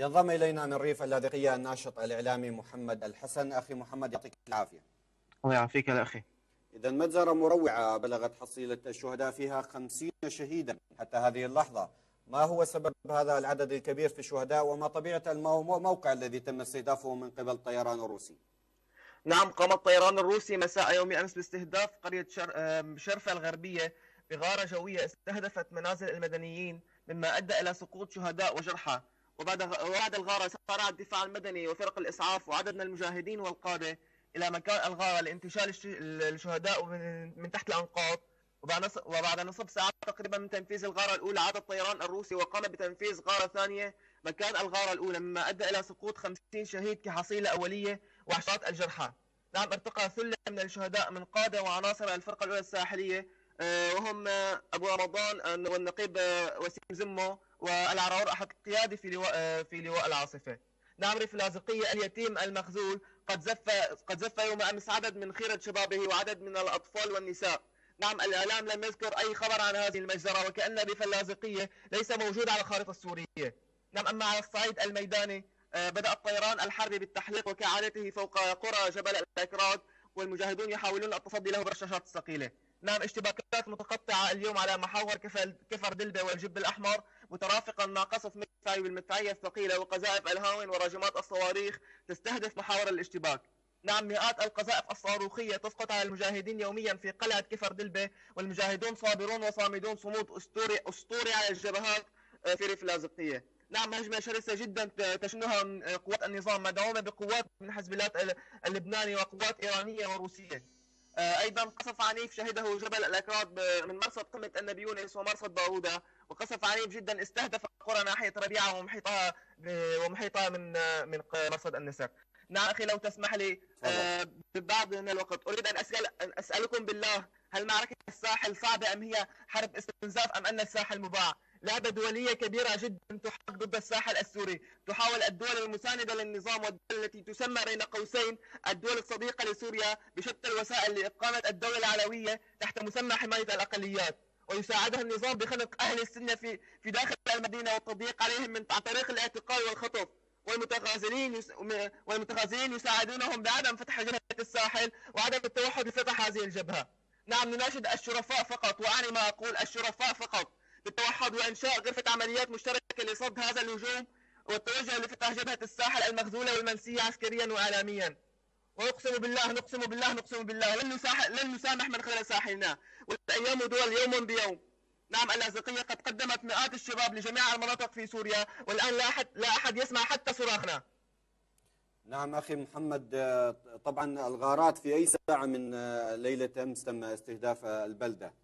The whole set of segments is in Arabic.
ينضم إلينا من ريف اللاذقية الناشط الإعلامي محمد الحسن. أخي محمد يعطيك العافية. الله يعافيك يا أخي. إذا مجزرة مروعة بلغت حصيلة الشهداء فيها 50 شهيدا حتى هذه اللحظة. ما هو سبب هذا العدد الكبير في الشهداء، وما طبيعة الموقع الذي تم استهدافه من قبل الطيران الروسي؟ نعم، قام الطيران الروسي مساء يوم أمس باستهداف قرية شرفة الغربية بغارة جوية استهدفت منازل المدنيين، مما أدى إلى سقوط شهداء وجرحى. وبعد الغارة سارع الدفاع المدني وفرق الإسعاف وعدد من المجاهدين والقادة إلى مكان الغارة لانتشال الشهداء من تحت الأنقاض. وبعد نصف ساعة تقريبا من تنفيذ الغارة الأولى عاد الطيران الروسي وقام بتنفيذ غارة ثانية مكان الغارة الأولى، مما أدى إلى سقوط 50 شهيد كحصيلة أولية وعشرات الجرحى. نعم، ارتقى ثلة من الشهداء من قادة وعناصر الفرقة الأولى الساحلية، وهم أبو رمضان والنقيب وسيم زمو والعراور أحد قيادي في لواء العاصفة. نعم، ريف اللاذقية اليتيم المخذول قد زف يوم أمس عدد من خيرة شبابه وعدد من الأطفال والنساء. نعم، الإعلام لم يذكر أي خبر عن هذه المجزرة، وكأن ريف اللاذقية ليس موجود على الخارطة السورية. نعم، أما على الصعيد الميداني بدأ الطيران الحربي بالتحليق وكعادته فوق قرى جبل الأكراد، والمجاهدون يحاولون التصدي له بالرشاشات الثقيلة. نعم، اشتباكات متقطعة اليوم على محاور كفر دلبة والجب الأحمر، مترافقا مع قصف مدفعي بالمدفعية الثقيلة وقذائف الهاون وراجمات الصواريخ تستهدف محاور الاشتباك. نعم، مئات القذائف الصاروخية تسقط على المجاهدين يوميا في قلعة كفر دلبة، والمجاهدون صابرون وصامدون صمود أسطوري على الجبهات في ريف اللاذقية. نعم، هجمة شرسة جدا تشنها قوات النظام مدعومة بقوات من حزب الله اللبناني وقوات إيرانية وروسية. أيضا قصف عنيف شهده جبل الأكراد من مرصد قمة النبي يونس ومرصد بارودا، وقصف عنيف جدا استهدف قرى ناحية ربيعة ومحيطها من مرصد النسر. نعم أخي، لو تسمح لي ببعض من الوقت أريد أن أسألكم بالله، هل معركة الساحل صعبة أم هي حرب استنزاف أم أن الساحل مباع؟ لعبة دولية كبيرة جدا تحاك ضد الساحل السوري. تحاول الدول المساندة للنظام والدول التي تسمى بين قوسين الدول الصديقة لسوريا بشتى الوسائل لإقامة الدولة العلوية تحت مسمى حماية الأقليات، ويساعدها النظام بخنق أهل السنة في داخل المدينة والتضييق عليهم عن طريق الاعتقال والخطف. والمتغازلين يساعدونهم بعدم فتح جبهة الساحل وعدم التوحد لفتح هذه الجبهة. نعم، نناشد الشرفاء فقط، وأعني ما أقول، الشرفاء فقط، بالتوحد وإنشاء غرفة عمليات مشتركة لصد هذا الهجوم والتوجه لفتح جبهة الساحل المخذولة والمنسية عسكريا وإعلاميا. ونقسم بالله نقسم بالله نقسم بالله لن نسامح من خلال ساحلنا، والأيام دول يوم بيوم. نعم، اللاذقية قد قدمت مئات الشباب لجميع المناطق في سوريا، والآن لا أحد يسمع حتى صراخنا. نعم أخي محمد، طبعا الغارات في أي ساعة من ليلة أمس تم استهداف البلدة؟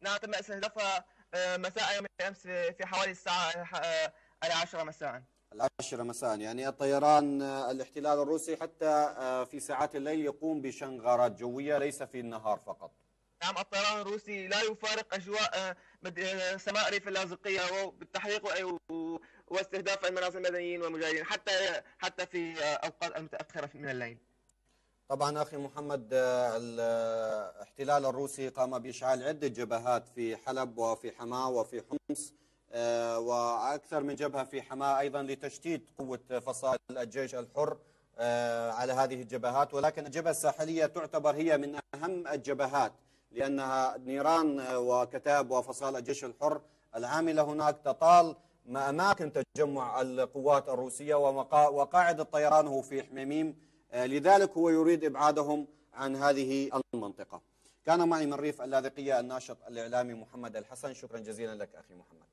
نعم، تم استهدافها مساء يوم أمس في حوالي الساعة 10 مساء. 10 مساء، يعني الطيران الاحتلال الروسي حتى في ساعات الليل يقوم بشن غارات جوية ليس في النهار فقط. نعم، الطيران الروسي لا يفارق أجواء سماء ريف اللاذقية بالتحريق واستهداف المنازل المدنيين والمجاهدين حتى في أوقات المتأخرة من الليل. طبعا أخي محمد، الاحتلال الروسي قام بإشعال عدة جبهات في حلب وفي حماة وفي حمص، وأكثر من جبهة في حماة أيضا لتشتيت قوة فصائل الجيش الحر على هذه الجبهات، ولكن الجبهة الساحلية تعتبر هي من أهم الجبهات، لأنها نيران وكتائب وفصائل الجيش الحر العاملة هناك تطال أماكن تجمع القوات الروسية وقاعدة طيرانه في حميميم، لذلك هو يريد إبعادهم عن هذه المنطقة. كان معي من ريف اللاذقية الناشط الإعلامي محمد الحسن. شكرا جزيلا لك أخي محمد.